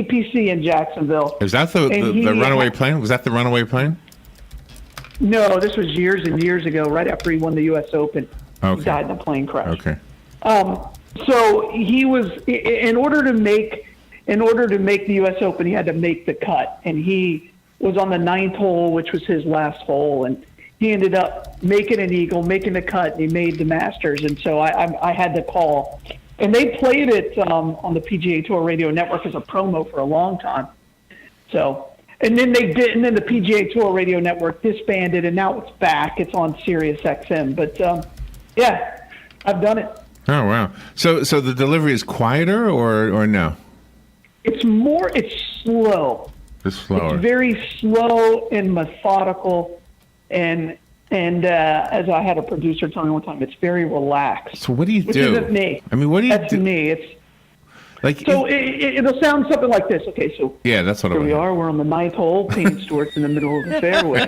TPC in Jacksonville. Is that the runaway plane? Was that the runaway plane? No, this was years and years ago, right after he won the U.S. Open. Okay. He died in a plane crash. Okay. So he was, in order to make the U.S. Open, he had to make the cut, and he was on the 9th hole, which was his last hole, and he ended up making an eagle, making the cut, and he made the Masters. And so I had to call, and they played it on the PGA Tour Radio Network as a promo for a long time. So. And then the PGA Tour Radio Network disbanded, and now it's back. It's on Sirius XM. But yeah, I've done it. Oh wow! So the delivery is quieter, or no? It's slow. It's slower. It's very slow and methodical, and as I had a producer tell me one time, it's very relaxed. So what do you do? Which isn't me. I mean, what do you do? That's me. It's. Like, so it'll sound something like this. Okay, so yeah, that's what here we are. We're on the 9th hole. Payne Stewart's in the middle of the fairway.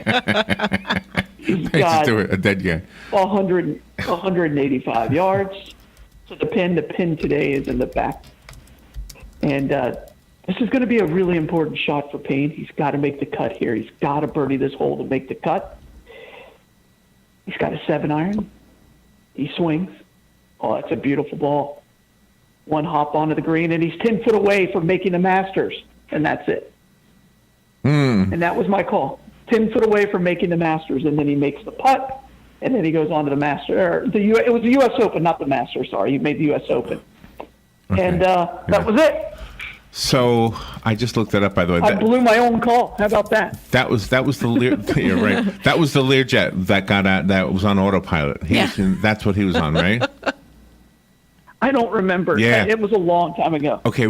He's got a dead guy. 185 yards. So the pin today is in the back. And this is going to be a really important shot for Payne. He's got to make the cut here. He's got to birdie this hole to make the cut. He's got a 7-iron. He swings. Oh, that's a beautiful ball. One hop onto the green, and he's 10 foot away from making the Masters, and that's it. And that was my call. 10 foot away from making the Masters, and then he makes the putt, and then he goes on to the Masters. It was the U.S. Open, not the Masters. Sorry, he made the U.S. Open, and that was it. So I just looked that up, by the way. I blew my own call. How about that? That was the Lear. You're right. That was the Learjet that got out. That was on autopilot. That's what he was on, right? I don't remember. Yeah. It was a long time ago. Okay,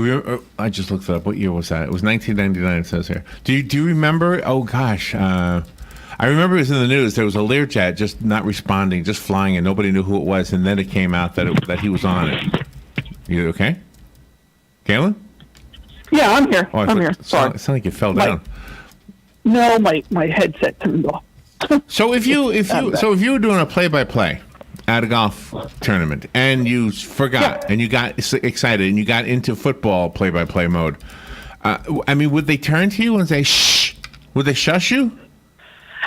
I just looked it up. What year was that? It was 1999, it says here. Do you remember? Oh, gosh. I remember it was in the news. There was a Learjet just not responding, just flying, and nobody knew who it was, and then it came out that he was on it. You okay? Galen? Yeah, I'm here. Oh, I'm here. Sorry. It sounded like you fell down. No, my headset turned off. So if you were doing a play-by-play at a golf tournament and you forgot and you got excited and you got into football play-by-play mode, I mean, would they turn to you and say, shh? Would they shush you?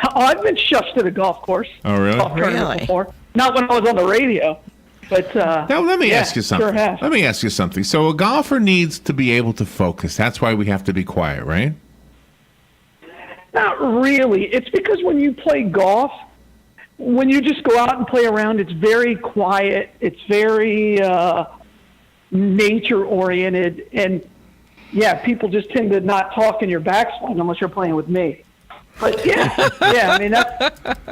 I've been shushed at a golf course. Oh, really? Really? Before. Not when I was on the radio, but now let me ask you something. Sure have. Let me ask you something. So a golfer needs to be able to focus. That's why we have to be quiet, right? Not really. It's because when you play golf, when you just go out and play around, it's very quiet. It's very nature-oriented. And, yeah, people just tend to not talk in your backswing unless you're playing with me. But, yeah, I mean,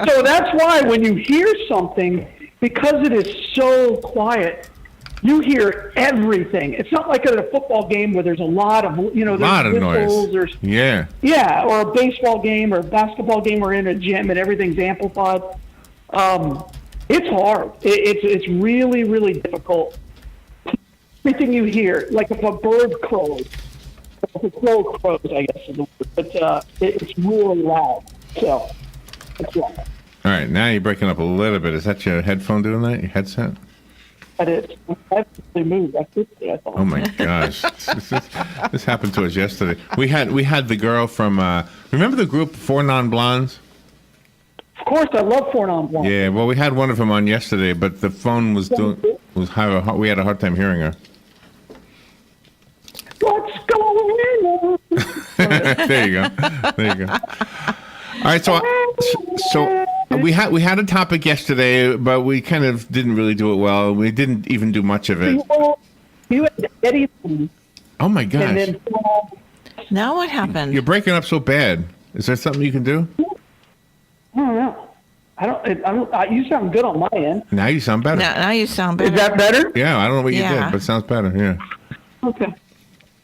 so that's why when you hear something, because it is so quiet, you hear everything. It's not like at a football game where there's a lot of, there's whistles, noise. Yeah, or a baseball game or a basketball game or in a gym and everything's amplified. It's hard. It's really, really difficult. Everything you hear, like if a bird crows, if a crow crows, I guess is the word, but it's really loud. So, that's right. All right, now you're breaking up a little bit. Is that your headphone doing that? Your headset? That is. I actually moved. I thought. Oh my gosh, this happened to us yesterday. We had the girl from. Remember the group Four Non-Blondes? Of course, I love Four Non-Blondes. Yeah, well, we had one of them on yesterday, but the phone we had a hard time hearing her. What's going on? There you go. All right, so we had a topic yesterday, but we kind of didn't really do it well. We didn't even do much of it. You had Eddie. Oh my gosh! And then, now what happened? You're breaking up so bad. Is there something you can do? I don't know. I don't. You sound good on my end. Now you sound better. Now you sound better. Is that better? Yeah, I don't know what you did, but it sounds better. Yeah. Okay.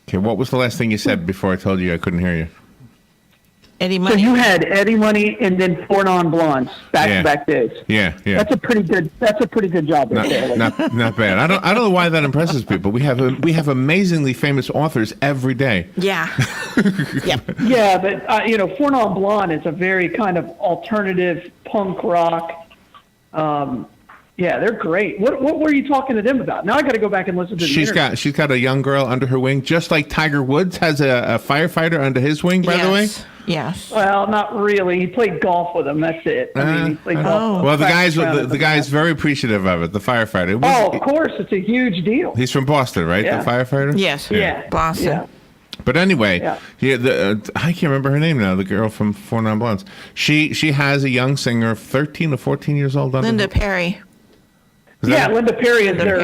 Okay. What was the last thing you said before I told you I couldn't hear you? Eddie Money. So you had Eddie Money and then Four Non-Blondes back-to-back days. Yeah. That's a pretty good job right there. Not bad. I don't know why that impresses people. We have amazingly famous authors every day. Yeah. Yep. Yeah, but Four Non-Blonde is a very kind of alternative punk rock. Yeah, they're great. What were you talking to them about? Now I got to go back and listen to the interview. She's got a young girl under her wing, just like Tiger Woods has a firefighter under his wing. By the way. Yes. Well, not really. He played golf with him. That's it. I mean, he played golf. Well, the guy's very appreciative of it. The firefighter. Of course, it's a huge deal. He's from Boston, right? Yeah. The firefighter. Yes. Yeah. Boston. Yeah. But anyway, Yeah. I can't remember her name now. The girl from Four Non Blondes. She has a young singer, 13 or 14 years old. Under Linda her. Perry. Linda Perry is their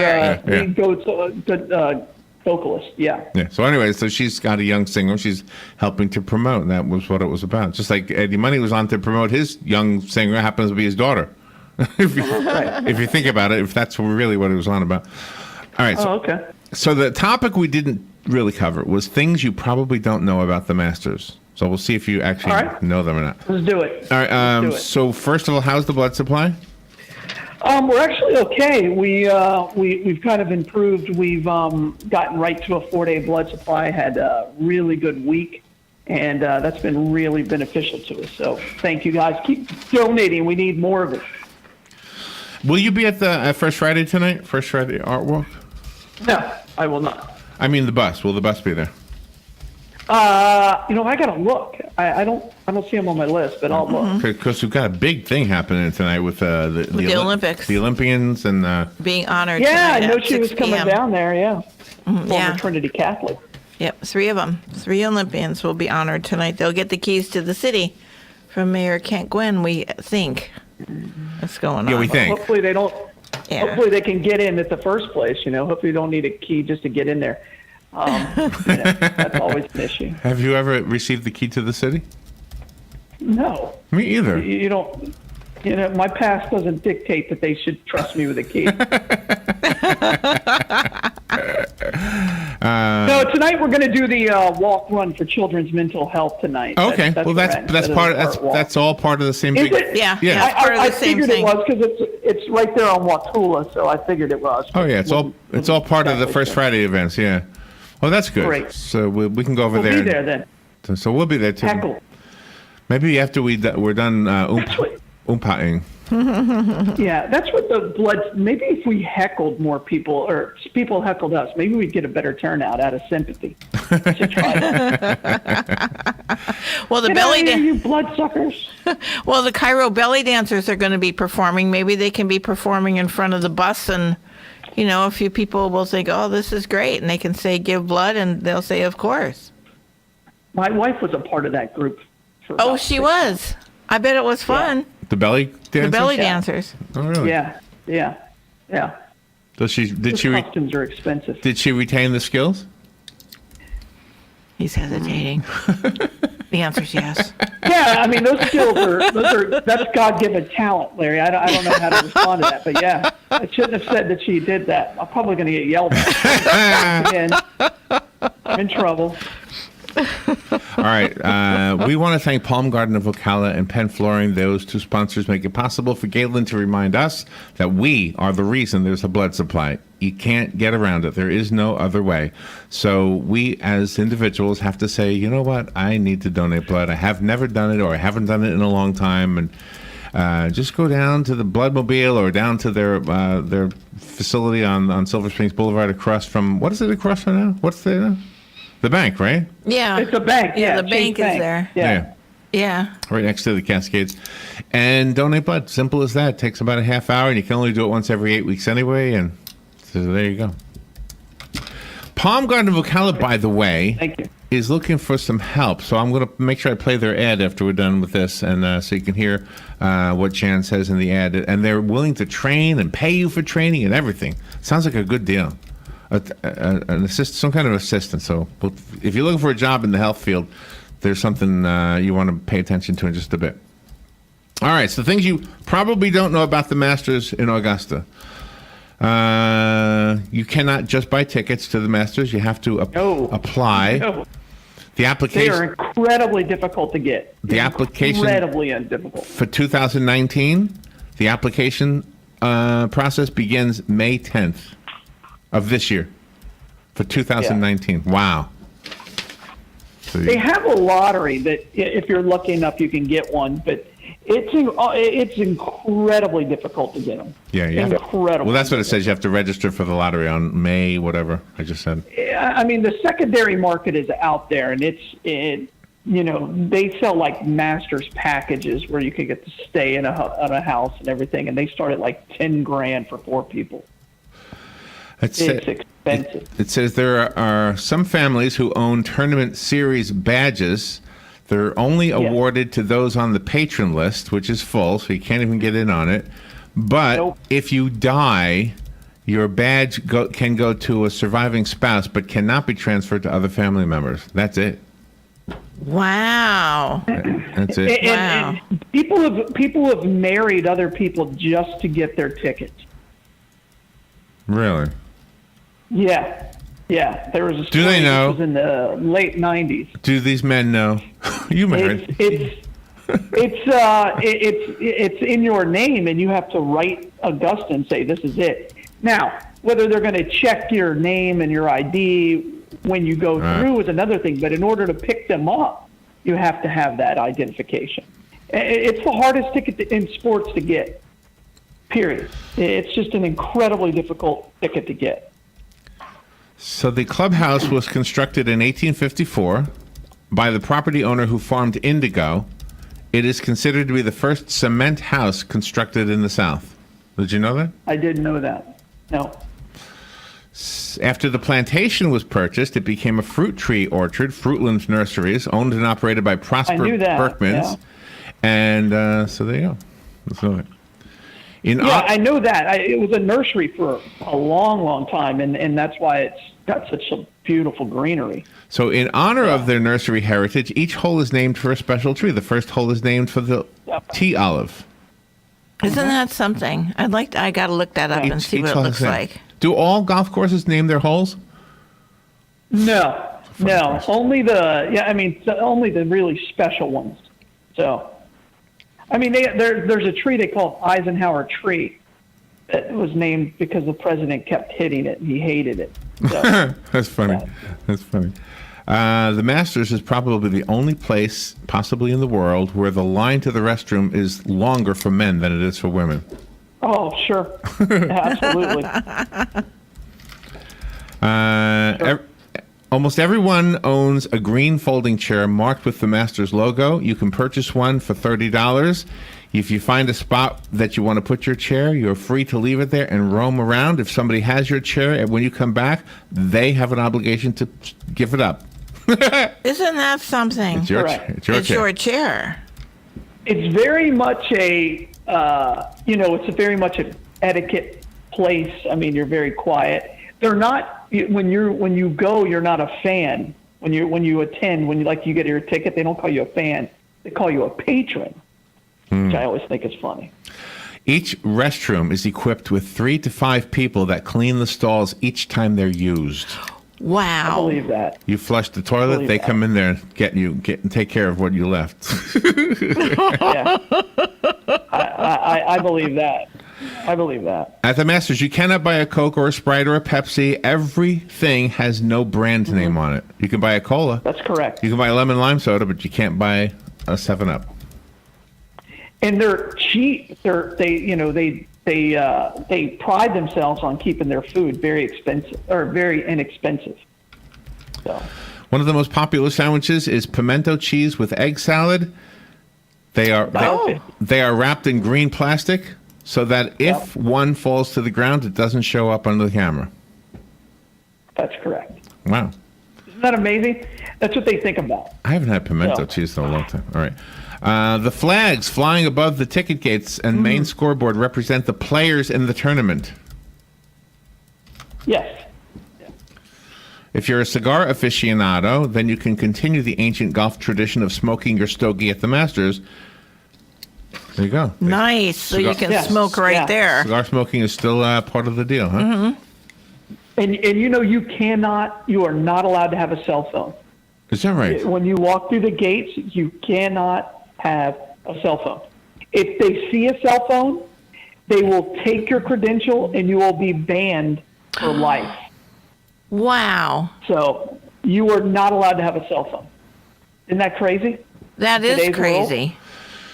Perry. lead vocalist. Yeah. Yeah. So anyway, so she's got a young singer. She's helping to promote. And that was what it was about. Just like Eddie Money was on to promote his young singer, happens to be his daughter. if you think about it, if that's really what it was on about. All right. So, Okay. So the topic we didn't really cover was things you probably don't know about the Masters. So we'll see if you actually know them or not. Let's do it. All right. Let's do it. So first of all, how's the blood supply? We're actually okay. We've kind of improved. We've gotten right to a 4-day blood supply. Had a really good week, and that's been really beneficial to us. So thank you guys. Keep donating. We need more of it. Will you be at the First Friday tonight? First Friday Art Walk? No, I will not. I mean the bus. Will the bus be there? I gotta look. I don't see them on my list, but I'll look. Because we've got a big thing happening tonight with the Olympics, the Olympians, and being honored. Yeah, I tonight know at she was 6 coming p.m. down there. Yeah, Yeah. Trinity Catholic. Yep, 3 of them. 3 Olympians will be honored tonight. They'll get the keys to the city from Mayor Kent Gwynn. We think that's going on. Yeah, we think. Hopefully they don't. Yeah. Hopefully they can get in at the first place. Hopefully you don't need a key just to get in there. That's always an issue. Have you ever received the key to the city? No, Me either. you don't. My past doesn't dictate that they should trust me with a key. No, tonight we're going to do the walk run for children's mental health tonight. Okay, That's well that's all part of the same. Is big, it? Yeah, Yeah. yeah, it's part of I the same figured thing. it was because it's right there on Watula, so I figured it was. Oh yeah, it's all part of the Exactly First sure. Friday events. Yeah. Oh, that's good. Great. So we can go over We'll there. be there then. So we'll be there too. Heckle. Maybe after we're done umpaing. Yeah, that's what the blood. Maybe if we heckled more people, or people heckled us, maybe we'd get a better turnout out of sympathy. We should try that. Well, the Get belly out of here, dan- you bloodsuckers. well, the Cairo belly dancers are going to be performing. Maybe they can be performing in front of the bus, and a few people will think, "Oh, this is great," and they can say, "Give blood," and they'll say, "Of course." My wife was a part of that group. For Oh, about she 6 was. I bet it was fun. The belly dancers? The belly Yeah. dancers. Oh really? Yeah. Did she Costumes are expensive. did she retain the skills? He's hesitating. The answer's yes. Yeah, I mean those skills that's God-given talent, Larry. I don't know how to respond to that, but yeah, I shouldn't have said that she did that. I'm probably going to get yelled at again. I'm in trouble. All right. We want to thank Palm Garden of Ocala and Penn Flooring. Those 2 sponsors make it possible for Galen to remind us that we are the reason there's a blood supply. You can't get around it. There is no other way. So we as individuals have to say, you know what? I need to donate blood. I have never done it, or I haven't done it in a long time. And just go down to the Bloodmobile or down to their facility on Silver Springs Boulevard across from, what is it across from now? What's there now? The bank, right? Yeah. It's a bank. Yeah, the Chase bank is there. Yeah. Yeah. Right next to the Cascades. And donate blood. Simple as that. Takes about a half hour, and you can only do it once every 8 weeks anyway. And so there you go. Palm Garden of Ocala, by the way, Thank you. is looking for some help. So I'm going to make sure I play their ad after we're done with this, and so you can hear what Jan says in the ad. And they're willing to train and pay you for training and everything. Sounds like a good deal. Some kind of assistant. So if you're looking for a job in the health field, there's something you want to pay attention to in just a bit. All right, so things you probably don't know about the Masters in Augusta. You cannot just buy tickets to the Masters. You have to apply. No. The application. They are incredibly difficult to get. The application. Incredibly difficult. For 2019, the application process begins May 10th. Of this year, for 2019. Yeah. Wow. So they have a lottery that if you're lucky enough, you can get one. But It's incredibly difficult to get them. Yeah, yeah. Incredible. Well, that's what it says. You have to register for the lottery on May, whatever I just said. I mean, the secondary market is out there, and they sell like master's packages where you can get to stay in a house and everything, and they start at like $10,000 for 4 people. It's expensive. It says there are some families who own tournament series badges. They're only awarded to those on the patron list, which is full, so you can't even get in on it. But if you die, your badge can go to a surviving spouse, but cannot be transferred to other family members. That's it. Wow. That's it. Wow. And people have married other people just to get their tickets. Really? Yeah. Yeah, there was a story. Do they know? This was in the late 90s. Do these men know? You married. It's in your name, and you have to write Augusta and say this is it. Now, whether they're going to check your name and your ID when you go through is another thing. But in order to pick them up, you have to have that identification. It's the hardest ticket in sports to get. Period. It's just an incredibly difficult ticket to get. So the clubhouse was constructed in 1854 by the property owner who farmed indigo. It is considered to be the first cement house constructed in the South. Did you know that? I didn't know that. No. After the plantation was purchased, it became a fruit tree orchard, Fruitlands Nurseries, owned and operated by Prosper Berkmans. Yeah. And so there you go. So, I know that. It was a nursery for a long, long time, and that's why it's got such a beautiful greenery. So in honor of their nursery heritage, each hole is named for a special tree. The first hole is named for the tea olive. Isn't that something? I got to look that up and see what it looks like. Do all golf courses name their holes? No. Only only the really special ones. So, I mean, there's a tree they call Eisenhower tree that was named because the president kept hitting it and he hated it. So, That's funny. That's funny. The Masters is probably the only place, possibly in the world, where the line to the restroom is longer for men than it is for women. Oh, sure. Absolutely. Sure. Almost everyone owns a green folding chair marked with the Masters logo. You can purchase one for $30. If you find a spot that you want to put your chair, you're free to leave it there and roam around. If somebody has your chair, and when you come back, they have an obligation to give it up. Isn't that something? It's your chair. It's your chair. It's very much it's very much an etiquette place. I mean, you're very quiet. They're not when you go, you're not a fan. When you attend, you get your ticket, they don't call you a fan. They call you a patron, which I always think is funny. Each restroom is equipped with 3 to 5 people that clean the stalls each time they're used. Wow. I believe that. You flush the toilet, they come in there and take care of what you left. Yeah. I believe that. I believe that. At the Masters, you cannot buy a Coke or a Sprite or a Pepsi. Everything has no brand name on it. You can buy a cola. That's correct. You can buy a lemon lime soda, but you can't buy a 7-Up. And they're cheap. They pride themselves on keeping their food very expensive or very inexpensive. So. One of the most popular sandwiches is pimento cheese with egg salad. They are wrapped in green plastic so that if one falls to the ground, it doesn't show up on the camera. That's correct. Wow. Isn't that amazing? That's what they think about. I haven't had pimento cheese in a long time. All right. The flags flying above the ticket gates and main scoreboard represent the players in the tournament. Yes. If you're a cigar aficionado, then you can continue the ancient golf tradition of smoking your stogie at the Masters. There you go. Nice. So you can smoke right there. Cigar smoking is still part of the deal, huh? Mm-hmm. And you are not allowed to have a cell phone. Is that right? When you walk through the gates, you cannot have a cell phone. If they see a cell phone, they will take your credential and you will be banned for life. Wow. So you are not allowed to have a cell phone. Isn't that crazy? That is crazy.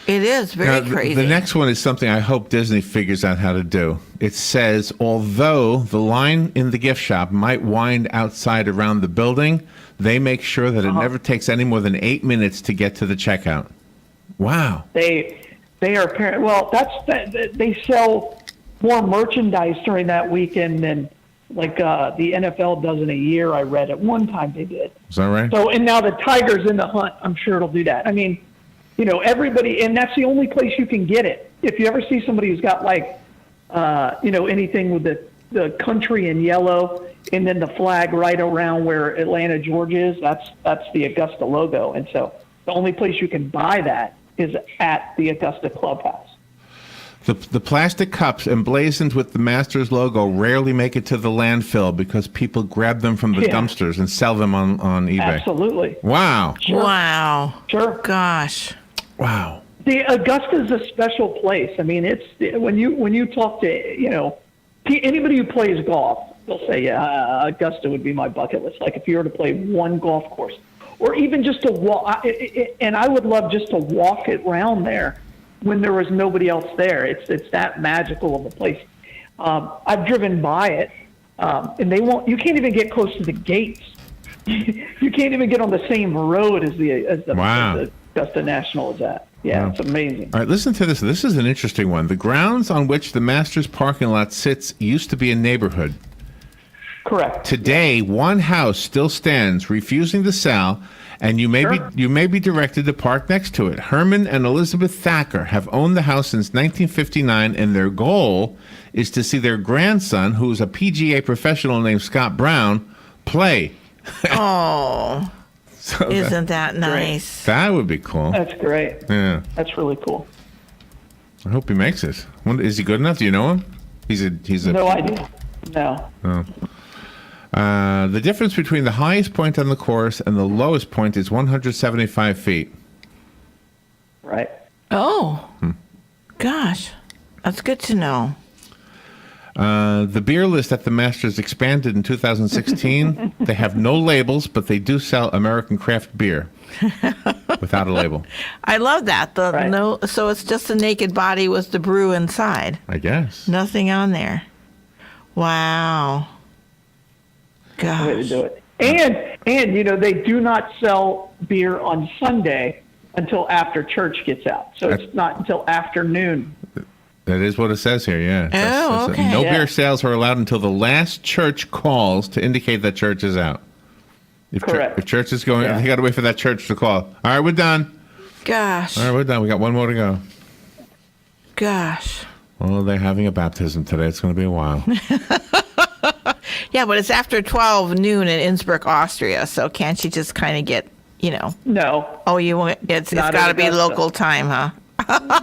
It is very Now, crazy. The next one is something I hope Disney figures out how to do. It says, although the line in the gift shop might wind outside around the building, they make sure that it never takes any more than 8 minutes to get to the checkout. Wow. They are well. They sell more merchandise during that weekend than like the NFL does in a year. I read at one time they did. Is that right? So, and now the Tigers in the hunt. I'm sure it'll do that. I mean, you know, everybody, and that's the only place you can get it. If you ever see somebody who's got like, you know, anything with the country in yellow and then the flag right around where Atlanta, Georgia is, that's the Augusta logo. And so the only place you can buy that is at the Augusta Clubhouse. The plastic cups emblazoned with the Masters logo rarely make it to the landfill because people grab them from the dumpsters and sell them on eBay. Absolutely. Wow. Sure. Wow. Sure. Gosh. Wow. The Augusta is a special place. I mean, it's when you talk to, you know, anybody who plays golf, they'll say, yeah, Augusta would be my bucket list. Like if you were to play one golf course or even just to walk, and I would love just to walk it around there when there was nobody else there. It's that magical of a place. I've driven by it, and you can't even get close to the gates. You can't even get on the same road as the Augusta National is at. Yeah, It's amazing. All right, listen to this. This is an interesting one. The grounds on which the Masters parking lot sits used to be a neighborhood. Correct. Today, one house still stands, refusing to sell, and you may be directed to park next to it. Herman and Elizabeth Thacker have owned the house since 1959, and their goal is to see their grandson, who is a PGA professional named Scott Brown, play. Oh, So isn't that nice? That would be cool. That's great. Yeah. That's really cool. I hope he makes it. Is he good enough? Do you know him? He's a No idea. No. Oh. The difference between the highest point on the course and the lowest point is 175 feet. Right. Oh, gosh. That's good to know. The beer list at the Masters expanded in 2016. They have no labels, but they do sell American craft beer without a label. I love that. Right. So it's just a naked body with the brew inside. I guess. Nothing on there. Wow. Gosh. Way to do it. And you know, they do not sell beer on Sunday until after church gets out. So it's not until afternoon. That is what it says here, yeah. Oh, okay. No Yeah. beer sales are allowed until the last church calls to indicate that church is out. Correct. If church is going, Yeah. they got to wait for that church to call. All right, we're done. Gosh. All right, we're done. We got one more to go. Gosh. Well, they're having a baptism today. It's going to be a while. Yeah, but it's after 12 noon in Innsbruck, Austria. So can't you just kind of get, you know? No, Oh, it's Not got to in be Augusta. local time, huh?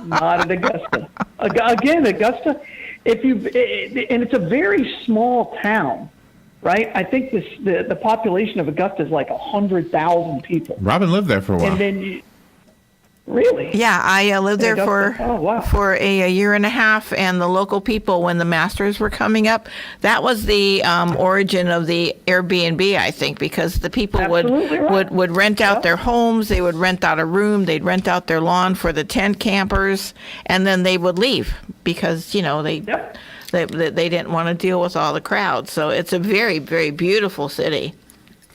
not at Augusta. Again, Augusta, and it's a very small town, right? I think the population of Augusta is like 100,000 people. Robin lived there for a while. And then really? Yeah, I lived there Augusta? Oh, wow. for a year and a half, and the local people, when the Masters were coming up, that was the origin of the Airbnb, I think, because the people Absolutely right. would rent out Yep. their homes, they would rent out a room, they'd rent out their lawn for the tent campers, and then they would leave because, you know, Yep. they didn't want to deal with all the crowds. So it's a very, very beautiful city.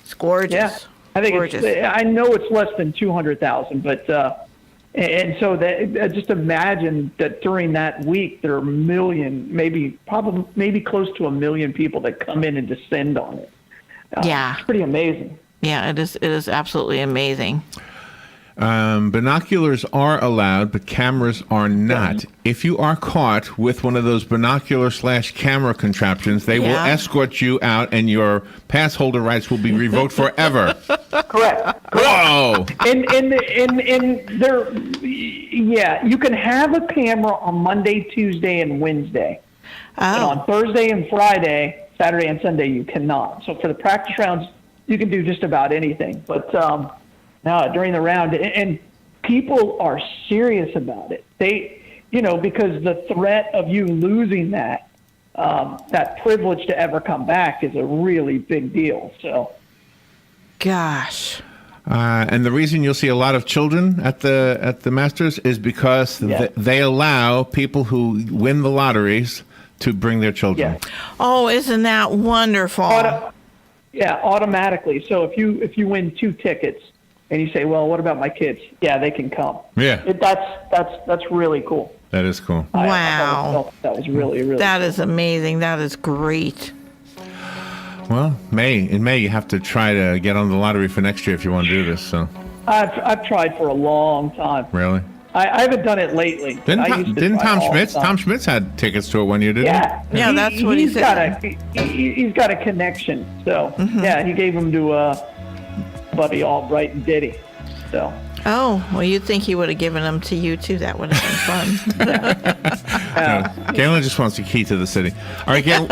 It's gorgeous. Yeah. I think gorgeous. I know it's less than 200,000, but and so that just imagine that during that week there are a million, maybe close to 1 million people that come in and descend on it. Yeah. It's pretty amazing. Yeah, it is. It is absolutely amazing. Binoculars are allowed, but cameras are not. If you are caught with one of those binocular/camera contraptions, they will Yeah. escort you out, and your pass holder rights will be revoked forever. Correct. Whoa! And there, yeah, you can have a camera on Monday, Tuesday, and Wednesday. And Oh, on Thursday and Friday, Saturday and Sunday, you cannot. So for the practice rounds, you can do just about anything. But no, during the round, and people are serious about it. They, you know, because the threat of you losing that privilege to ever come back is a really big deal. So, gosh. And the reason you'll see a lot of children at the Masters is because they allow people who win the lotteries to bring their children. Yeah. Oh, isn't that wonderful? Automatically. So if you win 2 tickets and you say, well, what about my kids? Yeah, they can come. Yeah. That's really cool. That is cool. Wow. That was really, really That cool. is amazing. That is great. Well, in May you have to try to get on the lottery for next year if you want to do this. So. I've tried for a long time. Really? I haven't done it lately. Didn't Tom Schmitz? Tom Schmitz had tickets to it one year, didn't he? Yeah, that's what he said. He's got a connection. So yeah, he gave them to Buddy Albright and Diddy. So. Oh, well, you'd think he would have given them to you, too. That would have been fun. Galen just wants the key to the city. All right, Galen,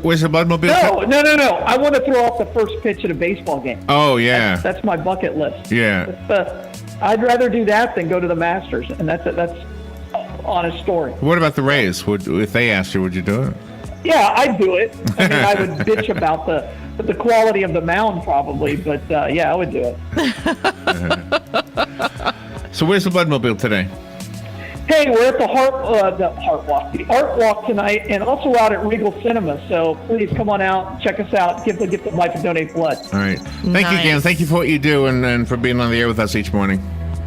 where's the Bloodmobile? No. I want to throw off the first pitch at a baseball game. Oh, yeah. That's my bucket list. Yeah. I'd rather do that than go to the Masters, and that's an honest story. What about the Rays? If they asked you, would you do it? Yeah, I'd do it. I mean, I would bitch about the quality of the mound probably, but yeah, I would do it. So where's the Bloodmobile today? Hey, we're at the Art Walk tonight, and also out at Regal Cinema. So please come on out, check us out, give the gift of life, and donate blood. All right. Thank you, Galen. Thank you for what you do and for being on the air with us each morning.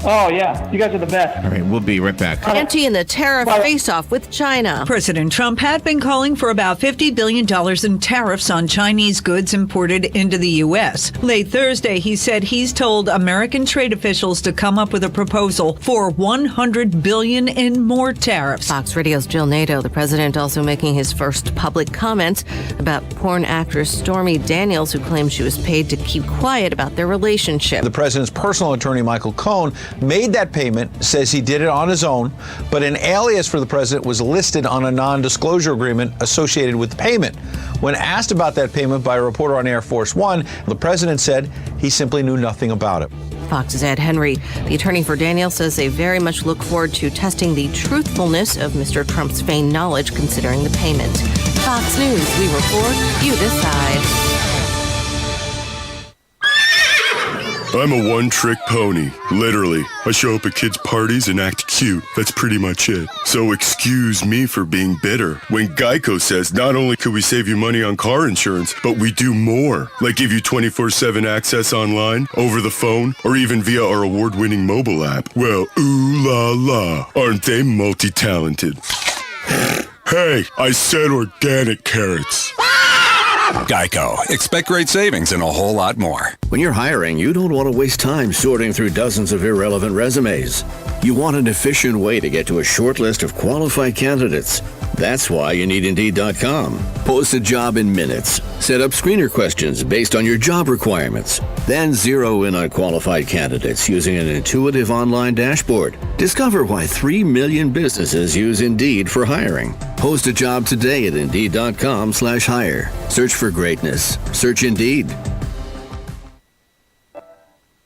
Oh, yeah. You guys are the best. All right. We'll be right back. Anti in the tariff face-off with China. President Trump had been calling for about $50 billion in tariffs on Chinese goods imported into the U.S. Late Thursday, he said he's told American trade officials to come up with a proposal for $100 billion in more tariffs. Fox Radio's Jill Nato, the president also making his first public comments about porn actress Stormy Daniels, who claims she was paid to keep quiet about their relationship. The president's personal attorney, Michael Cohen, made that payment, says he did it on his own, but an alias for the president was listed on a non-disclosure agreement associated with the payment. When asked about that payment by a reporter on Air Force One, the president said he simply knew nothing about it. Fox's Ed Henry, the attorney for Daniels, says they very much look forward to testing the truthfulness of Mr. Trump's feigned knowledge considering the payment. Fox News, we report, you decide. I'm a one-trick pony, literally. I show up at kids' parties and act cute. That's pretty much it. So excuse me for being bitter when Geico says not only could we save you money on car insurance, but we do more, like give you 24/7 access online, over the phone, or even via our award-winning mobile app. Well, ooh la la, aren't they multi-talented? Hey, I said organic carrots. Geico. Expect great savings and a whole lot more. When you're hiring, you don't want to waste time sorting through dozens of irrelevant resumes. You want an efficient way to get to a short list of qualified candidates. That's why you need Indeed.com. Post a job in minutes. Set up screener questions based on your job requirements. Then zero in on qualified candidates using an intuitive online dashboard. Discover why 3 million businesses use Indeed for hiring. Post a job today at Indeed.com/hire. Search for greatness. Search Indeed.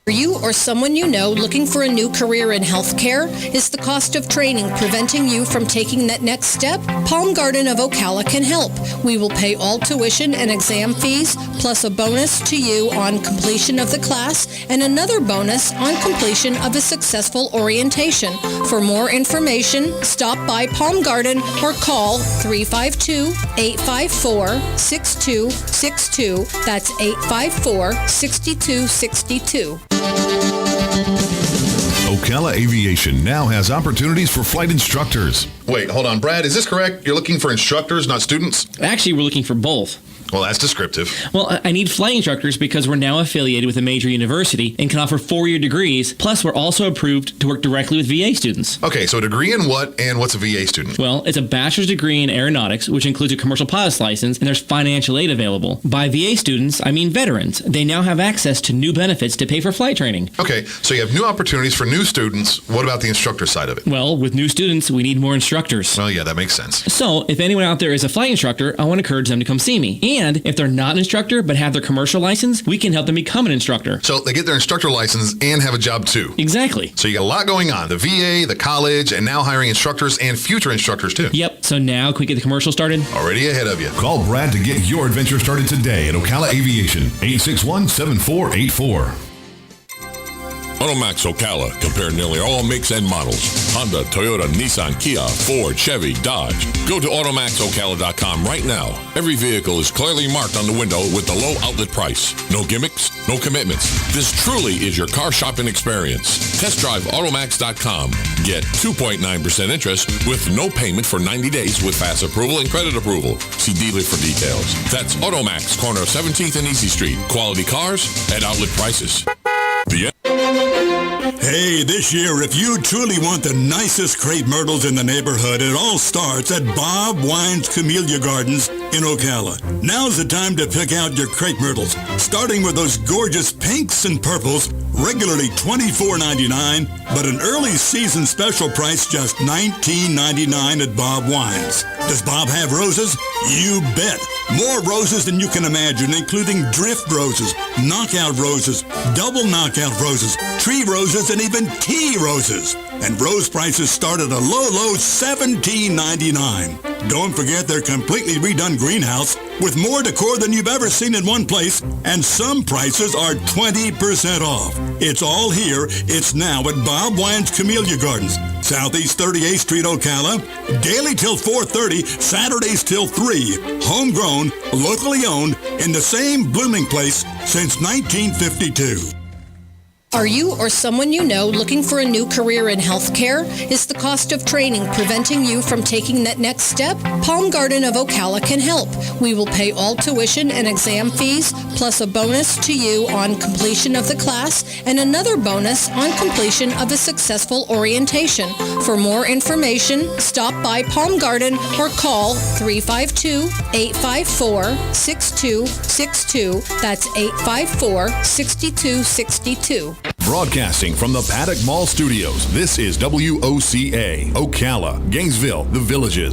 Are you or someone you know looking for a new career in healthcare? Is the cost of training preventing you from taking that next step? Palm Garden of Ocala can help. We will pay all tuition and exam fees, plus a bonus to you on completion of the class, and another bonus on completion of a successful orientation. For more information, stop by Palm Garden or call 352-854-6262. That's 854-6262. Ocala Aviation now has opportunities for flight instructors. Wait, hold on, Brad, is this correct? You're looking for instructors, not students? Actually, we're looking for both. Well, that's descriptive. Well, I need flight instructors because we're now affiliated with a major university and can offer 4-year degrees. Plus, we're also approved to work directly with VA students. Okay, so a degree in what, and what's a VA student? Well, it's a bachelor's degree in aeronautics, which includes a commercial pilot's license, and there's financial aid available. By VA students, I mean veterans. They now have access to new benefits to pay for flight training. Okay, so you have new opportunities for new students. What about the instructor side of it? Well, with new students, we need more instructors. Well, yeah, that makes sense. So, if anyone out there is a flight instructor, I want to encourage them to come see me. And if they're not an instructor but have their commercial license, we can help them become an instructor. So they get their instructor license and have a job too. Exactly. So you got a lot going on. The VA, the college, and now hiring instructors and future instructors too. Yep. So now can we get the commercial started? Already ahead of you. Call Brad to get your adventure started today at Ocala Aviation, 861-7484. Automax Ocala. Compare nearly all makes and models. Honda, Toyota, Nissan, Kia, Ford, Chevy, Dodge. Go to AutomaxOcala.com right now. Every vehicle is clearly marked on the window with the low outlet price. No gimmicks, no commitments. This truly is your car shopping experience. Test drive Automax.com. Get 2.9% interest with no payment for 90 days with fast approval and credit approval. See dealer for details. That's Automax, corner of 17th and Easy Street. Quality cars at outlet prices. Hey, this year, if you truly want the nicest crepe myrtles in the neighborhood, it all starts at Bob Wine's Camellia Gardens in Ocala. Now's the time to pick out your crepe myrtles, starting with those gorgeous pinks and purples, regularly $24.99, but an early season special price just $19.99 at Bob Wine's. Does Bob have roses? You bet. More roses than you can imagine, including drift roses, knockout roses, double knockout roses, tree roses, and even tea roses. And rose prices start at a low $17.99. Don't forget their completely redone greenhouse with more decor than you've ever seen in one place, and some prices are 20% off. It's all here. It's now at Bob Wine's Camellia Gardens, Southeast 38th Street, Ocala. Daily till 4:30, Saturdays till 3. Homegrown, locally owned, in the same blooming place since 1952. Are you or someone you know looking for a new career in healthcare? Is the cost of training preventing you from taking that next step? Palm Garden of Ocala can help. We will pay all tuition and exam fees, plus a bonus to you on completion of the class, and another bonus on completion of a successful orientation. For more information, stop by Palm Garden or call 352-854-6262. That's 854-6262. Broadcasting from the Paddock Mall Studios, this is WOCA, Ocala, Gainesville, The Villages.